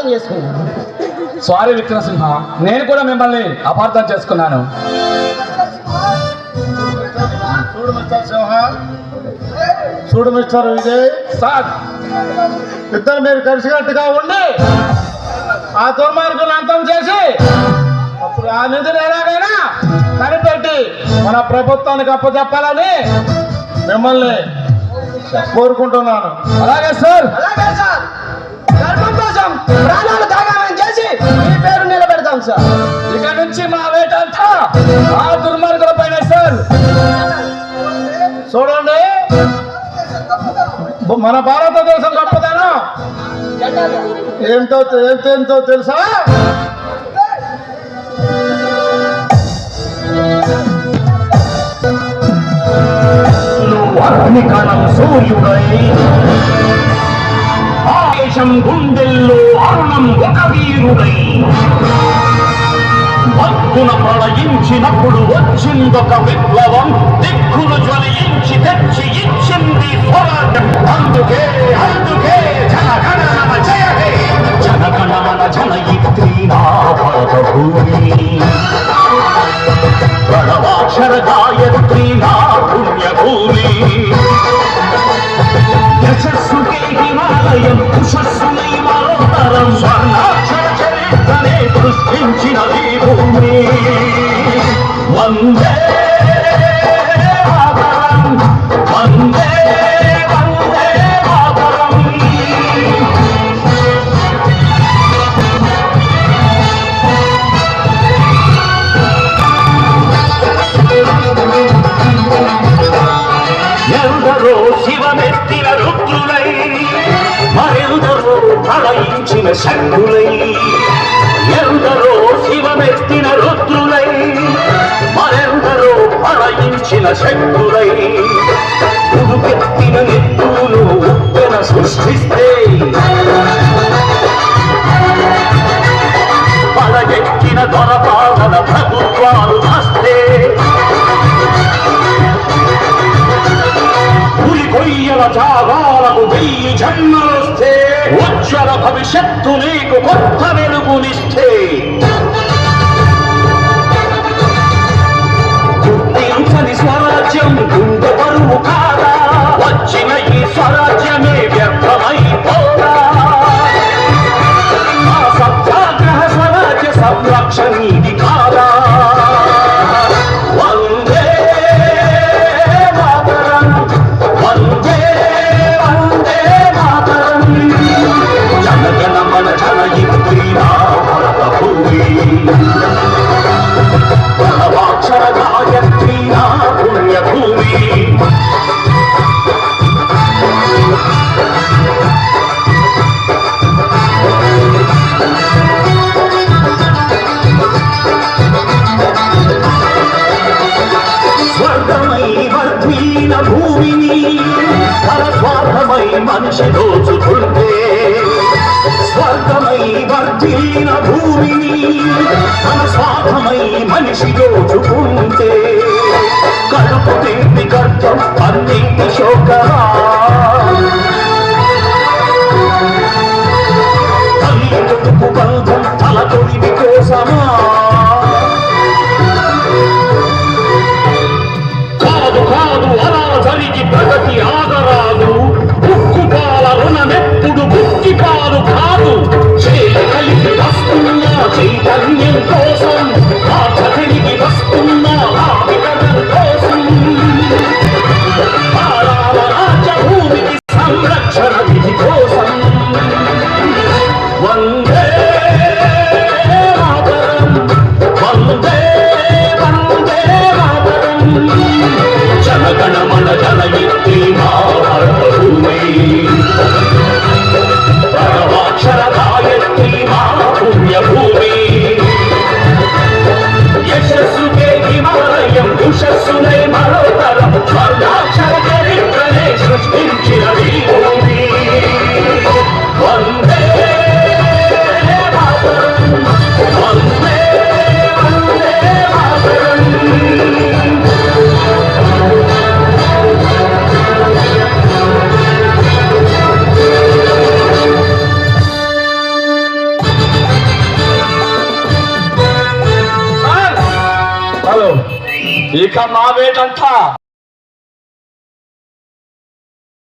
అపార్థం చేసుకున్నాను. సారీ విక్రమసింహ, నేను కూడా మిమ్మల్ని అపార్థం చేసుకున్నాను. చూడు మిస్టర్ సింహ, చూడు మిస్టర్ విజయ్ సార్, ఇద్దరు మీరు కలిసినట్టుగా ఉండి ఆ దుర్మార్గులను అంతం చేసి అప్పుడు ఆ నిధిని ఎలాగైనా కనిపెట్టి మన ప్రభుత్వానికి అప్పచెప్పాలని మిమ్మల్ని కోరుకుంటున్నాను. అలాగే సార్. అలాగే సార్, ధర్మం కోసం ప్రాణాలు త్యాగం చేసి మీ పేరు నిలబెడతాం సార్. ఇక నుంచి మా వేటంతా ఆ దుర్మార్గుల పైన సార్. చూడండి, మన భారతదేశం గొప్పదనం ఏంటో తెలుసా? అగ్నికణం సూర్యుడై ఆవేశం గుండెల్లో అరుణం ఒక వీరుడై భక్తున ప్రళయించినప్పుడు వచ్చిందొక విప్లవం, దిక్కులు జ్వలించి తెచ్చి ఇచ్చింది స్వరాజ్యం. అందుకే జనగణమన జయ హే, జనగణమన జనయిత్రీ నా భారత భూమి, ప్రణవాక్షర గాయత్రీ నా పుణ్యభూమి. యశస్సుకే హిమాలయం, ఉషస్సునై మరోతరం, స్వర్ణాక్షర చరిత్రనే సృష్టించిన ఈ భూమి. వందే మాతరం, వందే వందే మాతరం. ఎందరో శివమెత్తిన రుద్రులై, మరెందరో ప్రళయించిన శక్తులై. ఎందరో శివమెత్తిన రుద్రులై, మరెందరో ప్రళయించిన శక్తులై. ఉడుకెత్తిన నెత్తులు ఉప్పెన సృష్టిస్తే, పడగెక్కిన దొరపాలన ప్రభుత్వాలు వస్తే, కొయ్యల జాగాలకు 1000 జన్మలొస్తే, ఉజ్వల భవిష్యత్తు నీకు కొత్త వెలుగునిస్తే, గుర్తించని స్వరాజ్యం గుండె బరువు కాదా, వచ్చిన ఈ స్వరాజ్యమే వ్యర్థమైపోదా. ఆ సత్యాగ్రహ స్వరాజ్య సంరక్షణ ఇది కాదా. వందే మాతరం, వందే వందే మాతరం, జనగణమన జనయిత్రీ నా భారత భూమి, ప్రణవాక్షర గాయత్రీ నా పుణ్యభూమి. స్వర్గమై వర్ధీన భూమిని పరస్వార్థమై మనిషి దోచుకుంటే, స్వర్గమై వర్ధీన భూమిని పరస్వార్థమై మనిషి దోచుకుంటే, కడుపు తిండి గర్భం అన్నింటి శోకరా, తల్లి కొడుకు బంధం తల తొలివి కోసమా. కాదు అలా జరిగి ప్రగతి ఆగరాదు, ఉక్కుపాల రుణమెప్పుడు బుక్కి పాలు కాదు. చేయి కలిపి వస్తున్నా చైతన్యం కోసం, బాధలిగి వస్తున్నా ఆవికడం కోసం, రాజ్యభూమికి సంరక్షణ విధి కోసం. వందే మాతరం, హలో ఇక మా వేటంతా